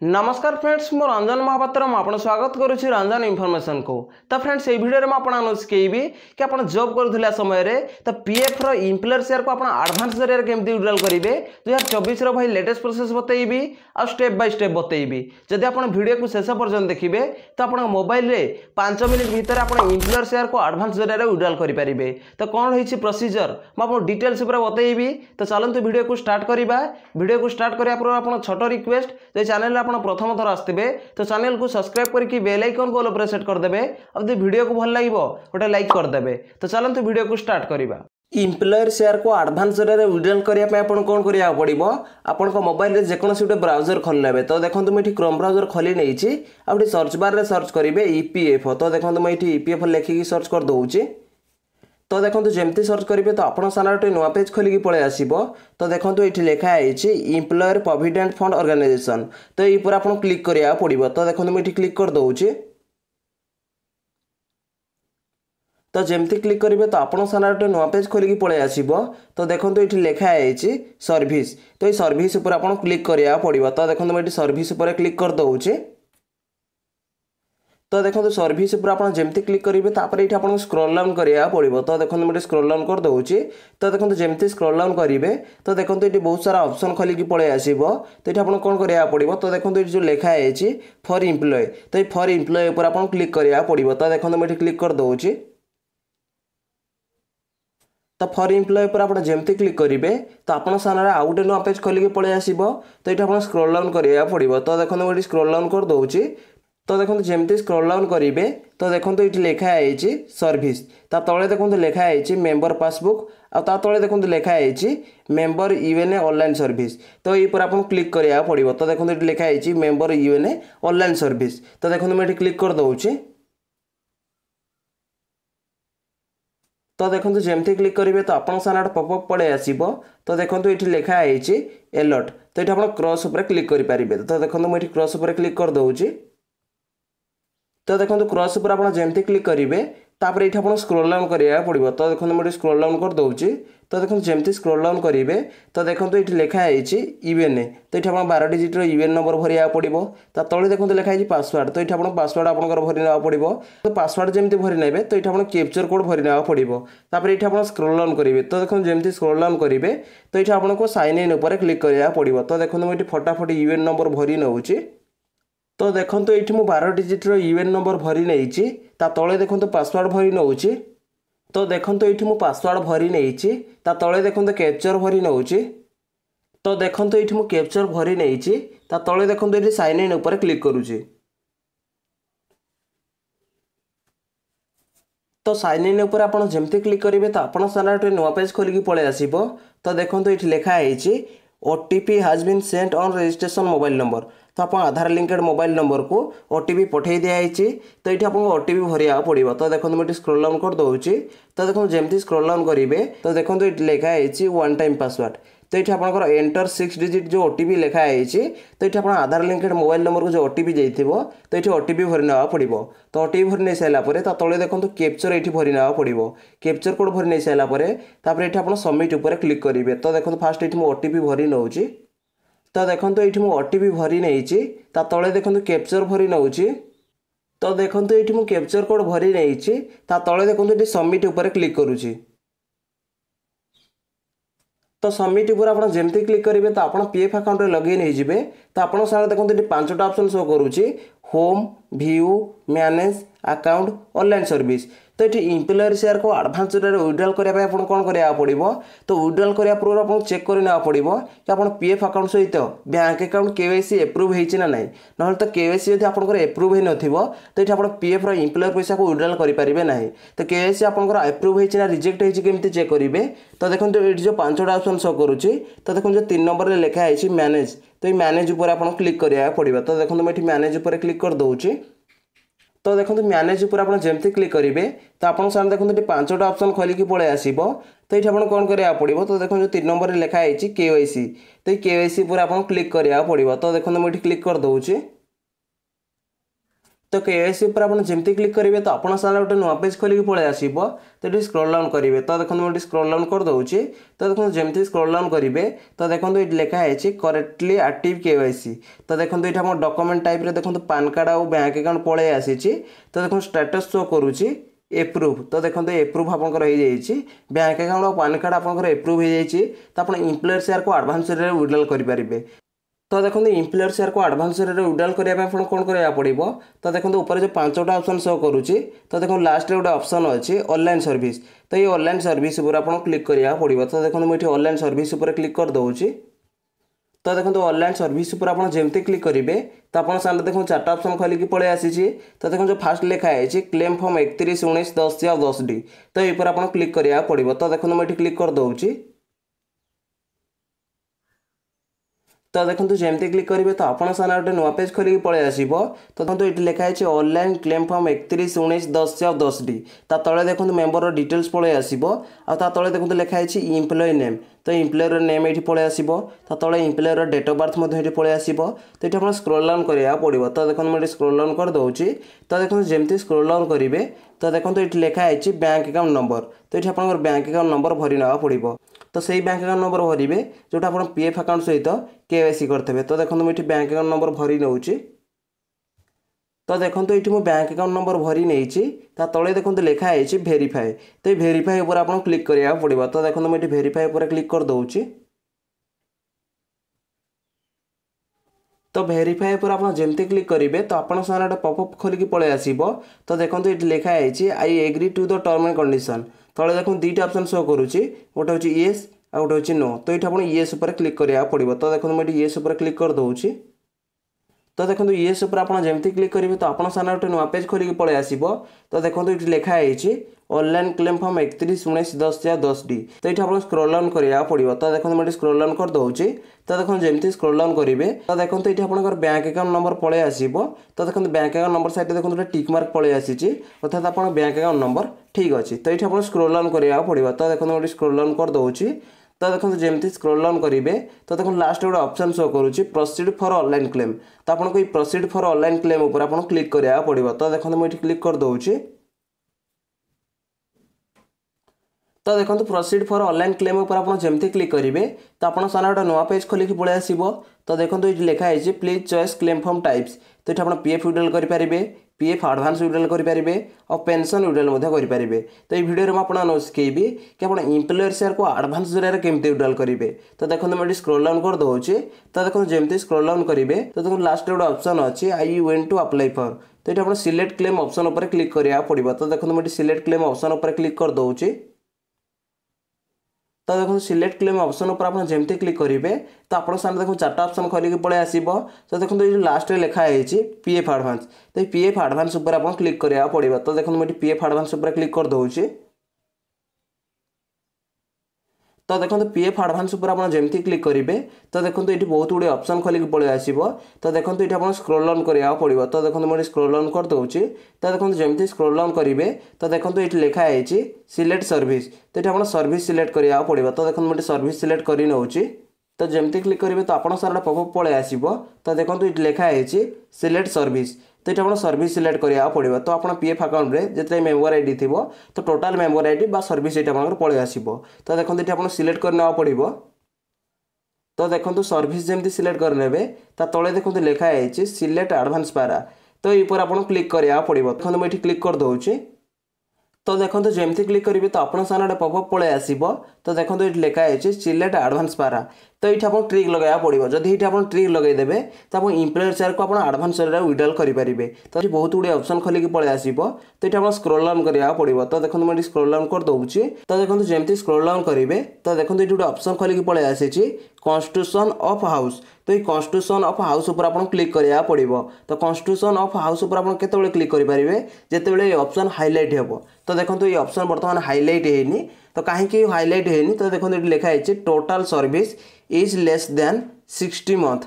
नमस्कार फ्रेंड्स मो रंजन महापात्र आपन स्वागत करुच्ची रंजन इनफॉरमेशन को। तो फ्रेंड्स ये वीडियो में आपको शिखेबी कि आप जॉब करुला समय रे तो पीएफ रो एम्प्लॉयर शेयर को आप एडवांस जरिए केमती विड्रॉल करेंगे 2024 रो भाई लेटेस्ट प्रोसेस बतेबी आ स्टेप बाय स्टेप बतेबी। जदि आप वीडियो को शेष पर्यंत देखिए तो आप मोबाइल रे 5 मिनट भितर आप एम्प्लॉयर शेयर को एडवांस जरिए विड्रॉल करेंगे। तो कौन होइछि प्रोसीजर मुझे डिटेल्स पूरा बतेबी। तो चलते वीडियो को स्टार्ट करवा। वीडियो को स्टार्ट करिया पूर्व आप छोट रिक्वेस्ट जो चैनल आप प्रथम थर आसते तो चैनल को सब्सक्राइब करके बेल आइकन को ऑल सेट करदे और यदि वीडियो को भल लगे गोटे लाइक करदे। तो चलते वीडियो को स्टार्ट करवा। एम्प्लॉयर शेयर को एडवांस जरिए विड्रॉल करने आपन कौन करिया पड़िबो आपन को मोबाइल रे जेकोसी गोटे ब्राउजर खोलनेबे। तो देखंतु मैं क्रोम ब्राउजर खोली नहीं आउट सर्च बार रे सर्च करेंगे ईपीएफओ। तो देखंतु मैं ईपीएफओ लिखिकी सर्च कर दउची। तो देखो जमती सर्च करेंगे तो आपन सामने गोटे नुआ पेज खोलिकी पळे आसीबो। तो देखो ये लिखा है एम्प्लॉयर प्रोविडेंट फंड ऑर्गेनाइजेशन। तो ये पूरा आपन क्लिक करिया पड़िबो। तो देखो मैं क्लिक कर दउची। तो जमती क्लिक करेंगे तो आपन सामने गोटे नुआ पेज खोलिकी पळे आसीबो। तो देखो ये लिखा है सर्विस। तो ये सर्विस ऊपर आपन क्लिक करिया पड़िबो। तो देखो मैं सर्विस ऊपर क्लिक कर दउची। तो देखो सर्विस पर आप जमती क्लिक करेंगे तो ये आपको स्क्रॉल डाउन करिया पड़िबो। तो देखो मैं स्क्रॉल डाउन कर दउची। तो देखो जमती स्क्रॉल डाउन करेंगे तो देखो ये बहुत सारा ऑप्शन खोलिकी पळे आसीबो। तो ये आपको कौन करिया पड़िबो। तो देखो ये जो लिखा है फॉर एम्प्लॉय। तो ये फॉर एम्प्लॉय पर आपको क्लिक करिया पड़िबो। तो देखो मैं क्लिक कर दउची। तो फॉर एम्प्लॉय पर आप जमती क्लिक करेंगे तो आपन सामने आउ गोटे नुआ पेज खोलिकी पळे आसीबो। तो ये आपको स्क्रॉल डाउन करिया पड़िबो। तो देखो मैं स्क्रॉल डाउन कर दउची। तो देखो जमती स्क्रॉल डाउन करेंगे तो देखो ये लिखा है सर्विस। ता तले देखो लिखा है मेंबर पासबुक आ तले देखो लिखा है मेंबर यूएनए ऑनलाइन सर्विस। तो ये पर आपको क्लिक करिया पड़िबो। तो देखो ये लिखा है मेंबर यूएनए ऑनलाइन सर्विस। तो देखो मैं क्लिक कर दउची। तो देखो जमती क्लिक करेंगे तो आपन सामने पॉपअप पळे आसीबो। तो देखो ये लिखा है अलर्ट। तो ये आप क्रॉस ऊपर क्लिक करेंगे। तो देखो मैं क्रॉस ऊपर क्लिक कर दउची। तो देखो क्रॉस ऊपर आप जमती क्लिक करेंगे तापर ये आपको स्क्रॉल डाउन करिया पड़िबो। तो देखो मैं स्क्रॉल डाउन कर दउची। तो देखो जमती स्क्रॉल डाउन करेंगे तो देखो ये लिखा है यूएनए। तो ये आप 12 डिजिट यूएन नंबर भरिया पड़िबो। ता तळे देखो लिखा है पासवर्ड। तो ये आप पासवर्ड आपनकर भरि नेबा पड़िबो। तो पासवर्ड जमती भरि नेबे तो ये आपन कैप्चर कोड भरि नेबा पड़िबो। तापर ये आप स्क्रॉल डाउन करेंगे। तो देखो जमती स्क्रॉल डाउन करेंगे तो ये आपको साइन इन ऊपर क्लिक करिया पड़िबो। तो देखो मैं फटाफट यूएन नंबर भरि नउची। तो देखो ये 12 डिजिट यूएन नंबर भरी नहीं तले देखो पासवर्ड भरी नौची। तो देखो ये पासवर्ड भरी नहीं तले देखो कैप्चर भरी नौची। तो देखो ये कैप्चर भरी नहीं तले देखो ये साइन इन ऊपर क्लिक करुची। तो साइन इन ऊपर आप जमती क्लिक करेंगे तो आपन सामने गोटे नुआ पेज खोलिकी पळे आसीबो। तो देखो ये लिखा है OTP has been sent on registration mobile number. तो आप आधार लिंकेड मोबाइल नंबर को ओटीपी पठे दिखाई। तो ये आपको ओटीपी भरिया पड़िबो। तो देखो मैं स्क्रॉल डाउन कर दउची। तो देखो जमती स्क्रॉल डाउन करेंगे तो देखो ये लिखा है वन टाइम पासवर्ड। तो ये आपंकर एंटर 6 डिजिट जो ओटीपी लिखा है तो ये आप आधार लिंकेड मोबाइल नंबर को जो ओटीपी जाइथिबो तो ये ओटीपी भरि नेबा पड़िबो। तो ओटीपी भरि नै साइला परे तले देखो कैप्चर ये भरि नेबा पड़िबो। कैप्चर कोड भरि नै साइला परे तापर ये आप सबमिट ऊपर क्लिक करेंगे। तो देखो फास्ट ये ओटीपी भरि नउची। तो देखो ये ओटीपी भरि नहीं तले देखो कैप्चर भरि नउची। तो देखो ये कैप्चर कोड भरि नहीं तले देखो ये सबमिट ऊपर क्लिक करुची। तो सबमिट ऊपर आप जमती क्लिक करेंगे तो आप पीएफ अकाउंट लॉगिन होइजिबे। तो आपन सामने देखो ये 5टा ऑप्शन शो करुची home view manage account online service. तो ये एम्प्लॉयर शेयर को एडवांस जरिए विड्रॉल करने आपको कौन करा पड़ो। तो विड्रॉल करने पूर्व आपको चेक करना पड़ो कि आप पीएफ अकाउंट सहित बैंक अकाउंट केवाईसी एप्रूव होती ना नहीं। ना तो केवाईसी जब आप एप्रूव हो नथिबो तो ये आप पीएफ एम्प्लॉयर पैसा को विड्रॉल करेंगे ना। तो केवाईसी आपंकर एप्रूव होती ना रिजेक्ट होती केमती चेक करेंगे। तो देखो ये जो 5टा ऑप्शन शो करुच्ची। तो देखो जो 3 नंबर में लिखा है मैनेज। तो ये मैनेज ऊपर आप क्लिक करा पड़ो। तो देखो मैं मैनेज ऊपर क्लिक कर दउची। तो देखो मैनेज ऊपर आप जमती क्लिक करेंगे तो आप सामने देखो ये 5टा ऑप्शन खोलिकी पळे आसीबो। तो ये आपको कौन करा पड़ो। तो देखो जो 3 नंबर में लिखा है केवाईसी। तो ये केवाईसी ऊपर आप क्लिक करा पड़ो। तो देखो मैं क्लिक कर दउची। तो केवाईसी ऊपर आप जमती क्लिक करेंगे तो आप गोटे नुआ पेज खोलिक पलि आसो। तो ये स्क्रॉल डाउन करेंगे तो देखो मुझे स्क्रॉल डाउन कर दूसरी। तो देखो जमती स्क्रॉल डाउन करेंगे तो देखो ये लिखाई करेक्टली एक्टिव केवाईसी। तो देखो ये आम डॉक्यूमेंट टाइप देखो पान कार्ड और बैंक अकाउंट पलि आसी। तो देखो स्टेटस शो करुच्ची एप्रूव। तो देखो एप्रूव आपंकर बैंक अकाउंट और पान कार्ड आपंकर एप्रूव हो जाए। तो आप एम्प्लॉयर शेयर को एडवांस विड्रॉल करेंगे। तो देखो एम्प्लॉयर शेयर को एडवांस विड्रॉल करने कौन करा पड़ो। तो देखो ऊपर जो 5टा ऑप्शन शो करुच्ची। तो देखो लास्ट गोटे ऑप्शन अच्छी ऑनलाइन सर्विस। तो ये ऑनलाइन सर्विस उपर आप क्लिक करा पड़ो। तो देखो मुझे ऑनलाइन सर्विस उपर क्लिक कर दूसरी। तो देखो ऑनलाइन सर्विस उपर आप जमती क्लिक करेंगे तो आप सामने देखो 4टा ऑप्शन खोलिक पलि आसी। तो देखो जो फास्ट लिखाई क्लेम फॉर्म 31/19/10/10D। तो ये आप क्लिक करा पड़ो। तो देखो मुझे क्लिक कर दूसरी। तो देखो जमती क्लिक करेंगे तो आप सामने गोटे नुआ पेज खोलिक पलि आसो। तो देखो ये लिखाई ऑनलाइन क्लेम फॉर्म 31/19/10/10D। ता तले देखो मेंबर डिटेल्स पलि आसो। आ तले देखो लिखाई इम्प्लॉय नेम। तो इम्प्लॉयर नेम ये पलि आसो। ता तले इम्प्लॉयर डेट ऑफ बर्थ ये पलि आसो। तो ये आप स्क्रॉल डाउन करा पड़ो। तो देखो मुझे स्क्रॉल डाउन कर दूसरी। तो देखो जमती स्क्रॉल डाउन करेंगे तो देखो ये लिखाई बैंक अकाउंट नंबर। तो ये आप बैंक अकाउंट नंबर भरी ना पड़ो। तो सही बैंक अकाउंट नंबर भरवे जोटा आप पीएफ अकाउंट सहित केवाईसी करते। तो देखो मुझे बैंक अकाउंट नंबर भरी नौ। तो देखो ये मुझे बैंक अकाउंट नंबर भरी नहीं तले देखो लिखाई वेरीफाए। तो ये वेरीफाए उपर आप क्लिक करा पड़ो। तो देखो मुझे वेरीफाए उपर क्लिक कर दूसरी। तो वेरीफाए पर आप जमती क्लिक करेंगे तो आप सामने गोटे पॉपअप खोलिक पलि आसो। तो देखो ये लिखाई I agree to the term and condition. तले देखो 2टा ऑप्शन शो करुच्ची गोटे हूँ येस आ गोटे हूँ नो। तो ये आप येस उपर क्लिक करा पड़ो। तो देखो मुझे येस उपर क्लिक कर दूसरी। तो देखो येस उपर आप जमती क्लिक करेंगे तो आप सामने गोटे नुआ पेज खोलिक पलि आसो। तो देखो ये लिखाई ऑनलाइन क्लेम फॉर्म 31/19/10/10D। तो ये आप स्क्रॉल डाउन करा पड़ो। तो देखो मुझे स्क्रॉल डाउन कर दूसरी। तो देखो जमती स्क्रॉल डाउन करेंगे तो देखो ये आप बैंक अकाउंट नंबर पलि आसो। तो देखो बैंक अकाउंट नंबर साइड देखो गोटे टिक मार्क पलि आसी अर्थात आप बैंक अकाउंट नंबर ठीक अच्छे। तो ये आप स्क्रॉल डाउन करा पड़ो। तो देखो मुझे स्क्रॉल डाउन कर दूसरी। तो देखो जमती स्क्रॉल डाउन करेंगे तो देखो लास्ट गोटे ऑप्शन शो करुच्ची प्रोसीड फॉर ऑनलाइन क्लेम। तो आपको ये प्रोसीड फॉर ऑनलाइन क्लेम उपर आप क्लिक करा पड़ो। तो देखो मुझे क्लिक कर दूसरी। तो देखो प्रोसीड फॉर ऑनलाइन क्लेम उपर आप जमती क्लिक करेंगे तो आप सामने गोटे नुआ पेज खोलिक पलि आसो। तो देखो ये लिखाई please choice claim form types. तो ये आप पीएफ विड्रॉल करेंगे, पीएफ एडवांस विड्रॉल करेंगे और पेंशन विड्रॉल करेंगे। तो ये वीडियो में आपको शिखेबी कि आप एम्प्लॉयर शेयर को एडवांस जरिए केमती विड्रॉल करेंगे। तो देखो मुझे स्क्रॉल डाउन कर दूसरी। तो देखो जमती स्क्रॉल डाउन करेंगे तो देखो लास्ट गोटे ऑप्शन अच्छी I want to apply for. तो ये आप सिलेक्ट क्लेम ऑप्शन उपर क्लिक करा पड़ो। तो देखो मुझे सिलेक्ट क्लेम ऑप्शन उपर क्लिक कर दूसरी। तो देखो सिलेक्ट क्लेम ऑप्शन उपर आप जमती क्लिक करेंगे तो आप सामने देखो 4टा ऑप्शन खोलिक पलि आसो। तो देखो ये लास्ट लिखाई पीएफ एडवांस। तो ये पीएफ एडवांस उपर आप क्लिक करा पड़ो। तो देखो मुझे पीएफ एडवांस उपर क्लिक कर दूसरी। तो देखो पीएफ एडवांस उपर आप जमती क्लिक करेंगे तो देखो ये बहुत गुड़े ऑप्शन खोलिक पलि आसो। तो देखो ये आप स्क्रॉल डाउन करा पड़ो। तो देखो मुझे स्क्रॉल डाउन कर दूसरी। तो देखो जमती स्क्रॉल डाउन करेंगे तो देखो ये लिखाई सिलेक्ट सर्विस। तो ये आप सर्विस सिलेक्ट करा पड़ो। तो देखो मुझे सर्विस सिलेक्ट कर नौची। तो जमती क्लिक करेंगे तो आप सामने पॉपअप पलि आसो। तो देखो ये लिखाई सिलेक्ट सर्विस। तो ये आप सर्विस सिलेक्ट करा पड़ो। तो आप पीएफ अकाउंट में जितने मेंबर आईडी थी तो टोटाल मेंबर आईडी बा सर्विस ये पलि आसो। तो देखो ये आप सिलेक्ट करना पड़ो। तो देखो सर्विस जमती सिलेक्ट करने तले देखो लिखाई सिलेक्ट एडवांस पारा। तो ये आप क्लिक करा पड़ो। देखो मुझे क्लिक कर दूसरी। तो देखो जमती क्लिक करेंगे तो आप सामने पॉपअप पलि आसो। तो देखो ये लिखाई सिलेक्ट एडवांस पारा। तो ये आप ट्रिक लगे पड़ो। जब ये आप ट्रिक लगेदेवे तो आप एम्प्लॉयर शेयर को आप एडवांस विड्रॉल करेंगे। तो ये बहुत गुड़े ऑप्शन खोलिक पलि आसो। तो ये आप स्क्रॉल डाउन करा पड़ो। तो देखो मुझे स्क्रॉल डाउन कर दूसरी। तो देखो जमती स्क्रॉल डाउन करेंगे तो देखो ये गोटे ऑप्शन खोलिक पलि आसी कॉन्स्टिट्यूशन ऑफ हाउस। तो ये कॉन्स्टिट्यूशन ऑफ हाउस उपर आप क्लिक करा पड़ो। तो कॉन्स्टिट्यूशन ऑफ हाउस उपर आप केतबेले क्लिक करेंगे जितेबाला ये ऑप्शन हाइलाइट हो। तो देखो ये ऑप्शन बर्तमान हाइलाइट होनी। तो कहीं हाइलाइट होनी तो देखो ये लिखाई total service is less than 60 month.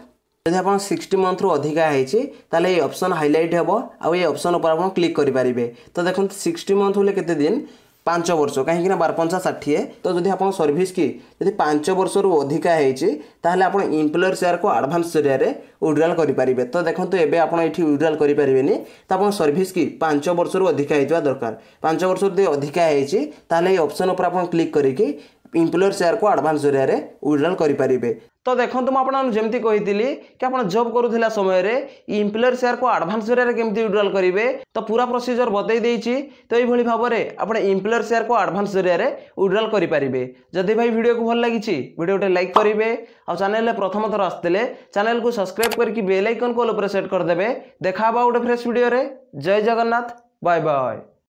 यदि आप 60 मंथ रु अधिका होता ये ऑप्शन हाइलाइट हे। आ ये ऑप्शन उपर आप क्लिक करेंगे। तो देखो 60 मंथ बोले केते दिन 5 वर्ष कहीं 12×5=60 तो जदि आप सर्विस की जब 5 वर्ष रु अधिका होता आप एम्प्लॉयर शेयर को एडवांस जरिया विड्रॉल करेंगे। तो देखो एवं आप विड्रॉल करेंगे तो आप सर्विस की 5 वर्ष रु अधिका होता दरकार। 5 वर्ष यदि अधिका होता ऑप्शन उपर आप क्लिक करके एम्प्लॉयर शेयर को एडवांस जरिया विड्रॉल करेंगे। तो देखो मुझे आपको जमी कही कि आप जॉब करुला समय एम्प्लॉयर शेयर को एडवांस जरिया केमती विड्रॉल करेंगे तो पूरा प्रोसीजर बतई देती। तो ये भाव में आप एम्प्लॉयर शेयर को एडवांस जरिया विड्रॉल करेंगे। जदि भाई वीडियो को भल लगी वीडियो को लाइक करेंगे और चैनल प्रथम थर आसते चैनल को सब्सक्राइब करके बेल आइकन को ऑल पर सेट करदे। देखा गोटे फ्रेश वीडियो रे। जय जगन्नाथ। Bye bye.